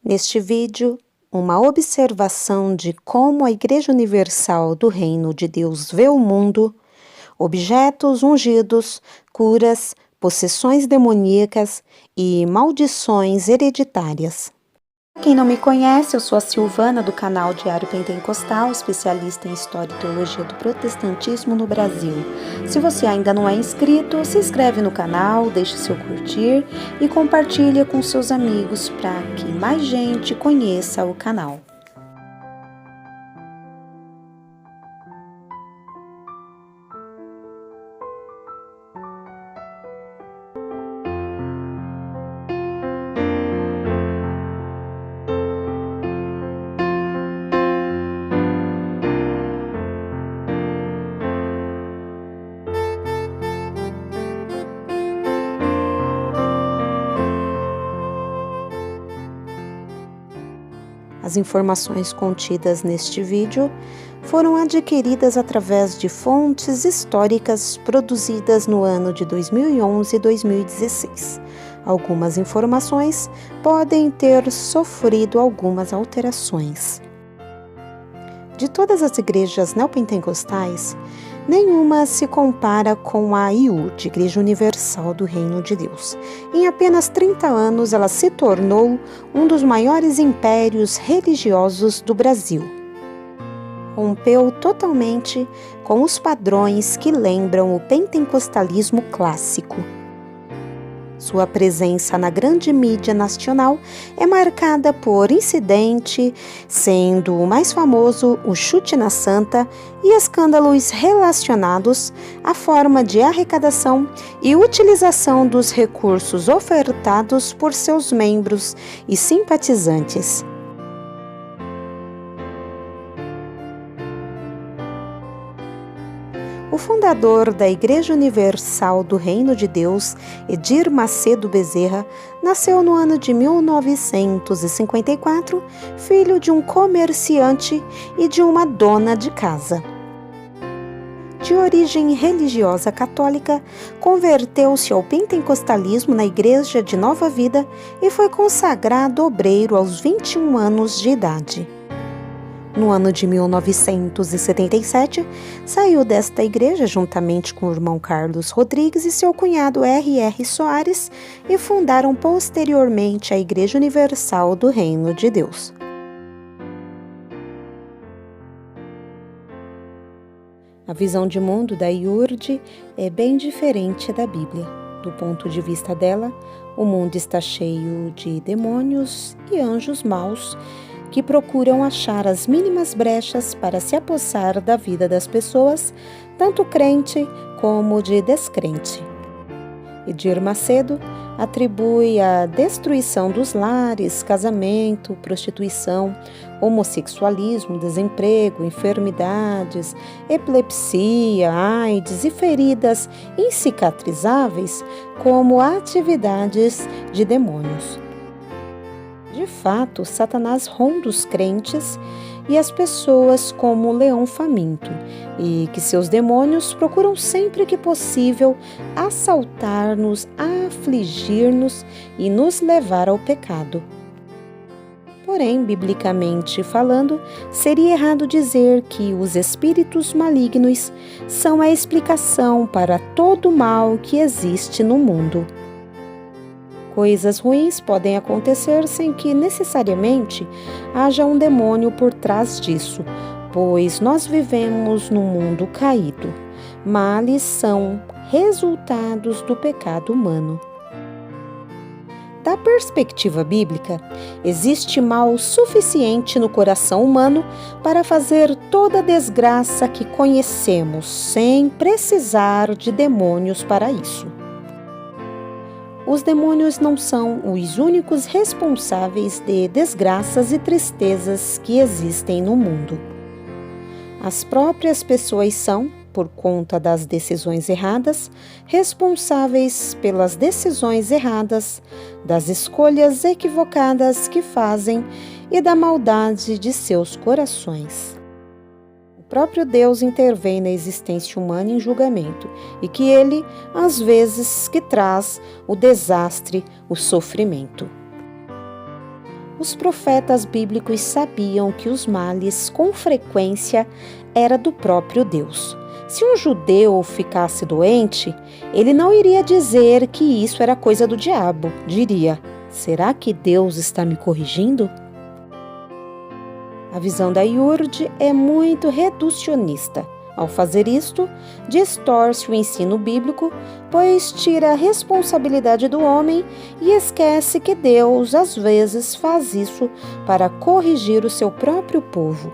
Neste vídeo, uma observação de como a Igreja Universal do Reino de Deus vê o mundo, objetos ungidos, curas, possessões demoníacas e maldições hereditárias. Quem não me conhece, eu sou a Silvana do canal Diário Pentecostal, especialista em História e Teologia do Protestantismo no Brasil. Se você ainda não é inscrito, se inscreve no canal, deixe seu curtir e compartilhe com seus amigos para que mais gente conheça o canal. As informações contidas neste vídeo foram adquiridas através de fontes históricas produzidas no ano de 2011 e 2016. Algumas informações podem ter sofrido algumas alterações. De todas as igrejas neopentecostais, nenhuma se compara com a IUD, Igreja Universal do Reino de Deus. Em apenas 30 anos, ela se tornou um dos maiores impérios religiosos do Brasil. Rompeu totalmente com os padrões que lembram o pentecostalismo clássico. Sua presença na grande mídia nacional é marcada por incidente, sendo o mais famoso o chute na santa e escândalos relacionados à forma de arrecadação e utilização dos recursos ofertados por seus membros e simpatizantes. O fundador da Igreja Universal do Reino de Deus, Edir Macedo Bezerra, nasceu no ano de 1954, filho de um comerciante e de uma dona de casa. De origem religiosa católica, converteu-se ao pentecostalismo na Igreja de Nova Vida e foi consagrado obreiro aos 21 anos de idade. No ano de 1977, saiu desta igreja juntamente com o irmão Carlos Rodrigues e seu cunhado R.R. Soares e fundaram posteriormente a Igreja Universal do Reino de Deus. A visão de mundo da IURD é bem diferente da Bíblia. Do ponto de vista dela, o mundo está cheio de demônios e anjos maus que procuram achar as mínimas brechas para se apossar da vida das pessoas, tanto crente como de descrente. Edir Macedo atribui a destruição dos lares, casamento, prostituição, homossexualismo, desemprego, enfermidades, epilepsia, AIDS e feridas incicatrizáveis como atividades de demônios. De fato, Satanás ronda os crentes e as pessoas como um leão faminto, e que seus demônios procuram sempre que possível assaltar-nos, afligir-nos e nos levar ao pecado. Porém, biblicamente falando, seria errado dizer que os espíritos malignos são a explicação para todo o mal que existe no mundo. Coisas ruins podem acontecer sem que necessariamente haja um demônio por trás disso, pois nós vivemos num mundo caído. Males são resultados do pecado humano. Da perspectiva bíblica, existe mal suficiente no coração humano para fazer toda a desgraça que conhecemos, sem precisar de demônios para isso. Os demônios não são os únicos responsáveis de desgraças e tristezas que existem no mundo. As próprias pessoas são, por conta das decisões erradas, responsáveis pelas decisões erradas, das escolhas equivocadas que fazem e da maldade de seus corações. O próprio Deus intervém na existência humana em julgamento e que Ele, às vezes, que traz o desastre, o sofrimento. Os profetas bíblicos sabiam que os males, com frequência, era do próprio Deus. Se um judeu ficasse doente, ele não iria dizer que isso era coisa do diabo. Diria: será que Deus está me corrigindo? A visão da Iurde é muito reducionista. Ao fazer isto, distorce o ensino bíblico, pois tira a responsabilidade do homem e esquece que Deus, às vezes, faz isso para corrigir o seu próprio povo.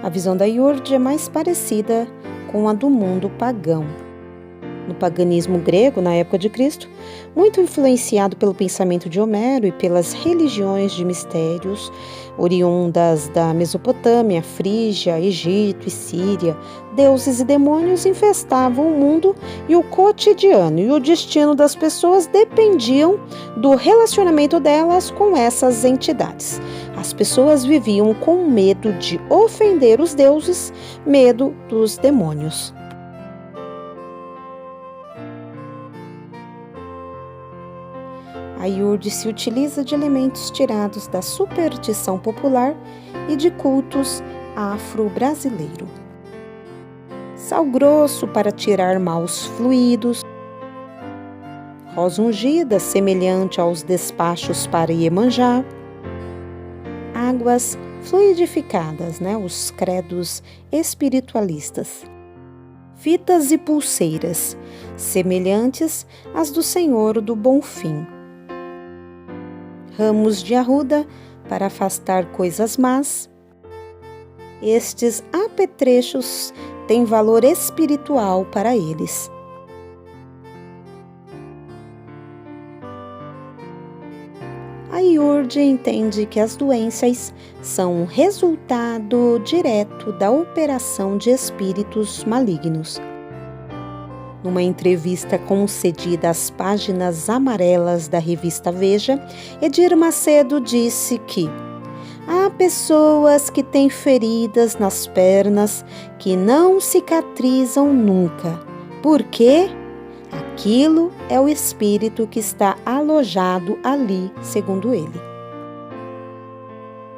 A visão da Iurde é mais parecida com a do mundo pagão. No paganismo grego, na época de Cristo, muito influenciado pelo pensamento de Homero e pelas religiões de mistérios oriundas da Mesopotâmia, Frígia, Egito e Síria, deuses e demônios infestavam o mundo e o cotidiano, e o destino das pessoas dependiam do relacionamento delas com essas entidades. As pessoas viviam com medo de ofender os deuses, medo dos demônios. A Iurde se utiliza de elementos tirados da superstição popular e de cultos afro-brasileiro. Sal grosso para tirar maus fluidos, rosa ungida semelhante aos despachos para Iemanjá, águas fluidificadas, os credos espiritualistas, fitas e pulseiras semelhantes às do Senhor do Bonfim, ramos de arruda para afastar coisas más. Estes apetrechos têm valor espiritual para eles. A Iurde entende que as doenças são um resultado direto da operação de espíritos malignos. Numa entrevista concedida às páginas amarelas da revista Veja, Edir Macedo disse que há pessoas que têm feridas nas pernas que não cicatrizam nunca. Por quê? Aquilo é o espírito que está alojado ali, segundo ele.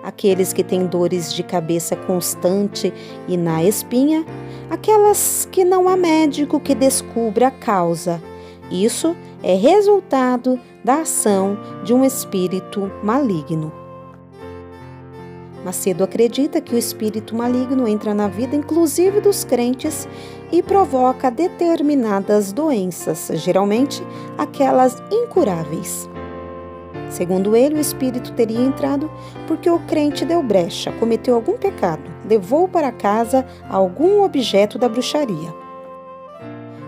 Aqueles que têm dores de cabeça constante e na espinha, aquelas que não há médico que descubra a causa. Isso é resultado da ação de um espírito maligno. Macedo acredita que o espírito maligno entra na vida, inclusive dos crentes, e provoca determinadas doenças, geralmente aquelas incuráveis. Segundo ele, o espírito teria entrado porque o crente deu brecha, cometeu algum pecado, levou para casa algum objeto da bruxaria.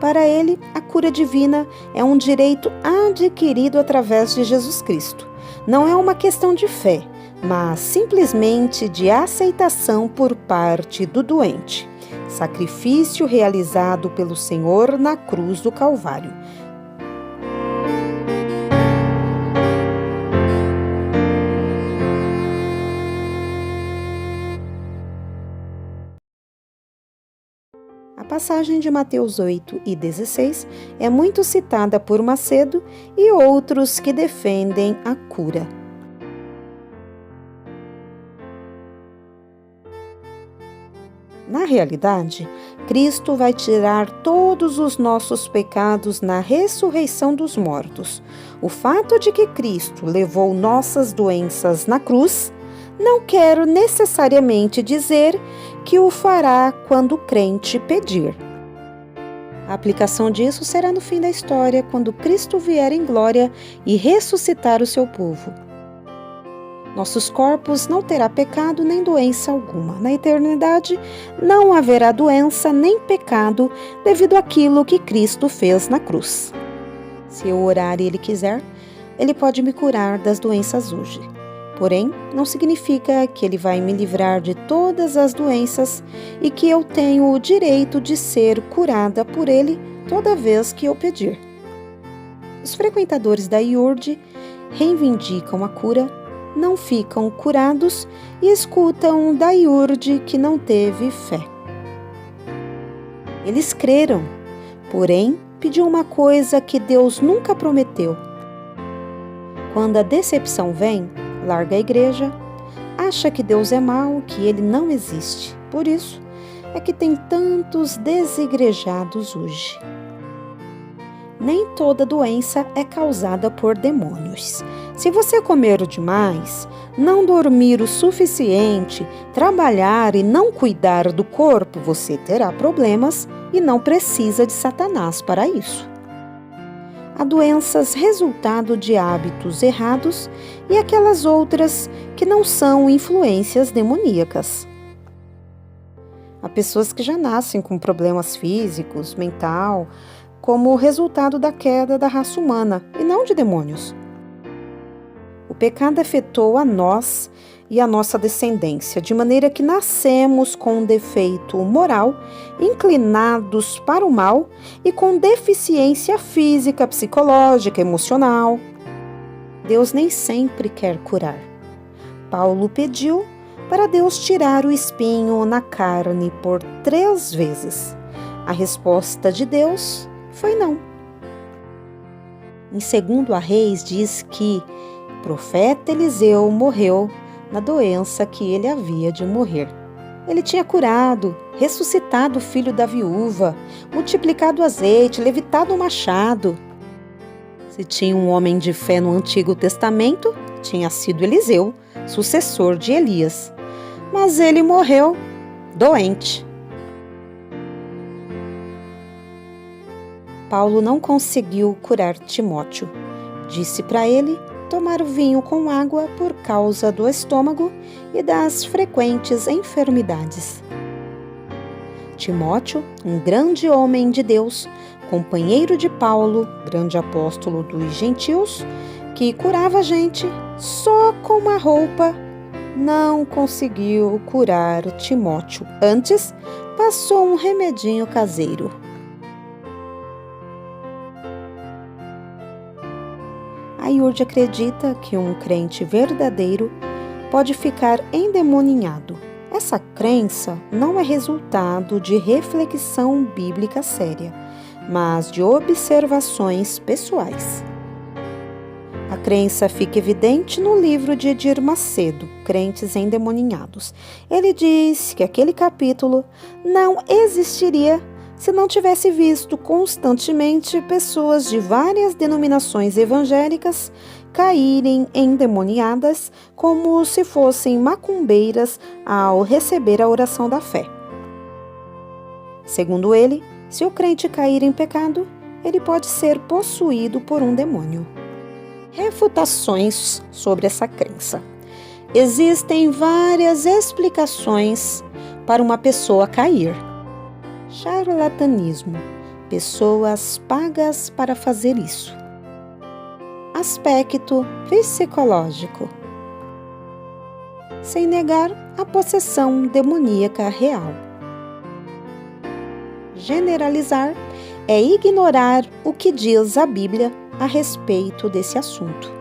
Para ele, a cura divina é um direito adquirido através de Jesus Cristo. Não é uma questão de fé, mas simplesmente de aceitação por parte do doente. Sacrifício realizado pelo Senhor na cruz do Calvário. A passagem de Mateus 8 e 16 é muito citada por Macedo e outros que defendem a cura. Na realidade, Cristo vai tirar todos os nossos pecados na ressurreição dos mortos. O fato de que Cristo levou nossas doenças na cruz não quer necessariamente dizer que o fará quando o crente pedir. A aplicação disso será no fim da história, quando Cristo vier em glória e ressuscitar o seu povo. Nossos corpos não terá pecado nem doença alguma. Na eternidade não haverá doença nem pecado devido àquilo que Cristo fez na cruz. Se eu orar e Ele quiser, Ele pode me curar das doenças hoje. Porém, não significa que Ele vai me livrar de todas as doenças e que eu tenho o direito de ser curada por Ele toda vez que eu pedir. Os frequentadores da Iurde reivindicam a cura, não ficam curados e escutam da Iurde que não teve fé. Eles creram, porém pediu uma coisa que Deus nunca prometeu. Quando a decepção vem, larga a igreja, acha que Deus é mau, que Ele não existe. Por isso é que tem tantos desigrejados hoje. Nem toda doença é causada por demônios. Se você comer demais, não dormir o suficiente, trabalhar e não cuidar do corpo, você terá problemas e não precisa de Satanás para isso. Há doenças resultado de hábitos errados e aquelas outras que não são influências demoníacas. Há pessoas que já nascem com problemas físicos, mental, como resultado da queda da raça humana e não de demônios. O pecado afetou a nós e a nossa descendência, de maneira que nascemos com um defeito moral, inclinados para o mal e com deficiência física, psicológica, emocional. Deus nem sempre quer curar. Paulo pediu para Deus tirar o espinho na carne por 3 vezes. A resposta de Deus foi não. Em 2 Reis diz que o profeta Eliseu morreu na doença que ele havia de morrer. Ele tinha curado, ressuscitado o filho da viúva, multiplicado o azeite, levitado o machado. Se tinha um homem de fé no Antigo Testamento, tinha sido Eliseu, sucessor de Elias. Mas ele morreu doente. Paulo não conseguiu curar Timóteo. Disse para ele tomar vinho com água por causa do estômago e das frequentes enfermidades. Timóteo, um grande homem de Deus, companheiro de Paulo, grande apóstolo dos gentios, que curava a gente só com uma roupa, não conseguiu curar Timóteo. Antes, passou um remedinho caseiro. A Iurde acredita que um crente verdadeiro pode ficar endemoninhado. Essa crença não é resultado de reflexão bíblica séria, mas de observações pessoais. A crença fica evidente no livro de Edir Macedo, Crentes Endemoninhados. Ele diz que aquele capítulo não existiria se não tivesse visto constantemente pessoas de várias denominações evangélicas caírem endemoniadas como se fossem macumbeiras ao receber a oração da fé. Segundo ele, se o crente cair em pecado, ele pode ser possuído por um demônio. Refutações sobre essa crença. Existem várias explicações para uma pessoa cair. Charlatanismo. Pessoas pagas para fazer isso. Aspecto psicológico. Sem negar a possessão demoníaca real. Generalizar é ignorar o que diz a Bíblia a respeito desse assunto.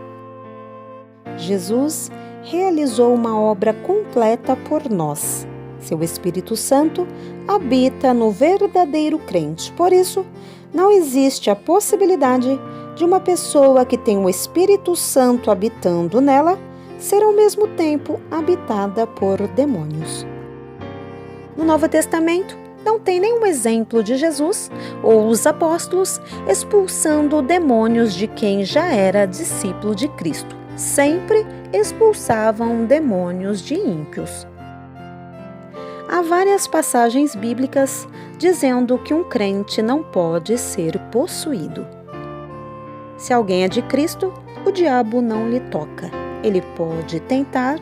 Jesus realizou uma obra completa por nós. Seu Espírito Santo habita no verdadeiro crente. Por isso, não existe a possibilidade de uma pessoa que tem o Espírito Santo habitando nela ser ao mesmo tempo habitada por demônios. No Novo Testamento, não tem nenhum exemplo de Jesus ou os apóstolos expulsando demônios de quem já era discípulo de Cristo. Sempre expulsavam demônios de ímpios. Há várias passagens bíblicas dizendo que um crente não pode ser possuído. Se alguém é de Cristo, o diabo não lhe toca. Ele pode tentar,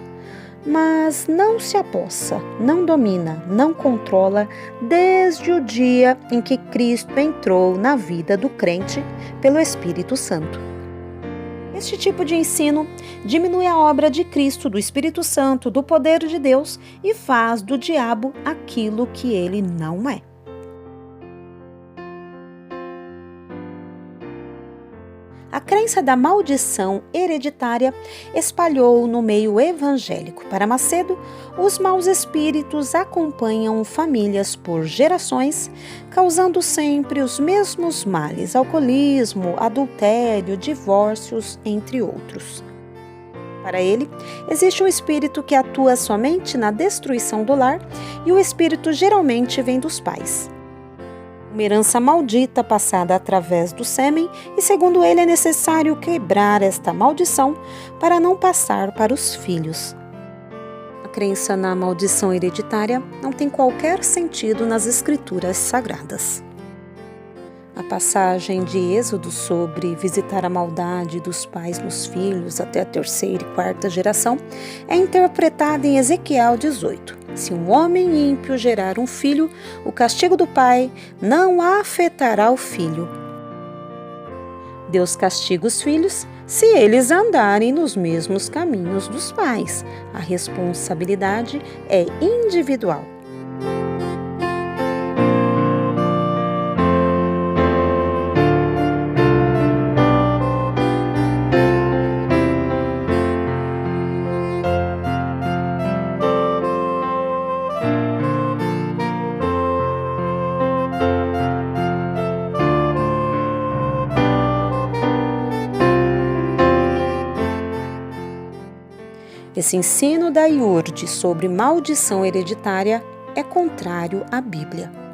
mas não se apossa, não domina, não controla desde o dia em que Cristo entrou na vida do crente pelo Espírito Santo. Este tipo de ensino diminui a obra de Cristo, do Espírito Santo, do poder de Deus e faz do diabo aquilo que ele não é. A crença da maldição hereditária espalhou no meio evangélico. Para Macedo, os maus espíritos acompanham famílias por gerações, causando sempre os mesmos males: alcoolismo, adultério, divórcios, entre outros. Para ele, existe um espírito que atua somente na destruição do lar e o espírito geralmente vem dos pais. Uma herança maldita passada através do sêmen e, segundo ele, é necessário quebrar esta maldição para não passar para os filhos. A crença na maldição hereditária não tem qualquer sentido nas escrituras sagradas. A passagem de Êxodo sobre visitar a maldade dos pais nos filhos até a terceira e quarta geração é interpretada em Ezequiel 18. Se um homem ímpio gerar um filho, o castigo do pai não afetará o filho. Deus castiga os filhos se eles andarem nos mesmos caminhos dos pais. A responsabilidade é individual. Esse ensino da IURD sobre maldição hereditária é contrário à Bíblia.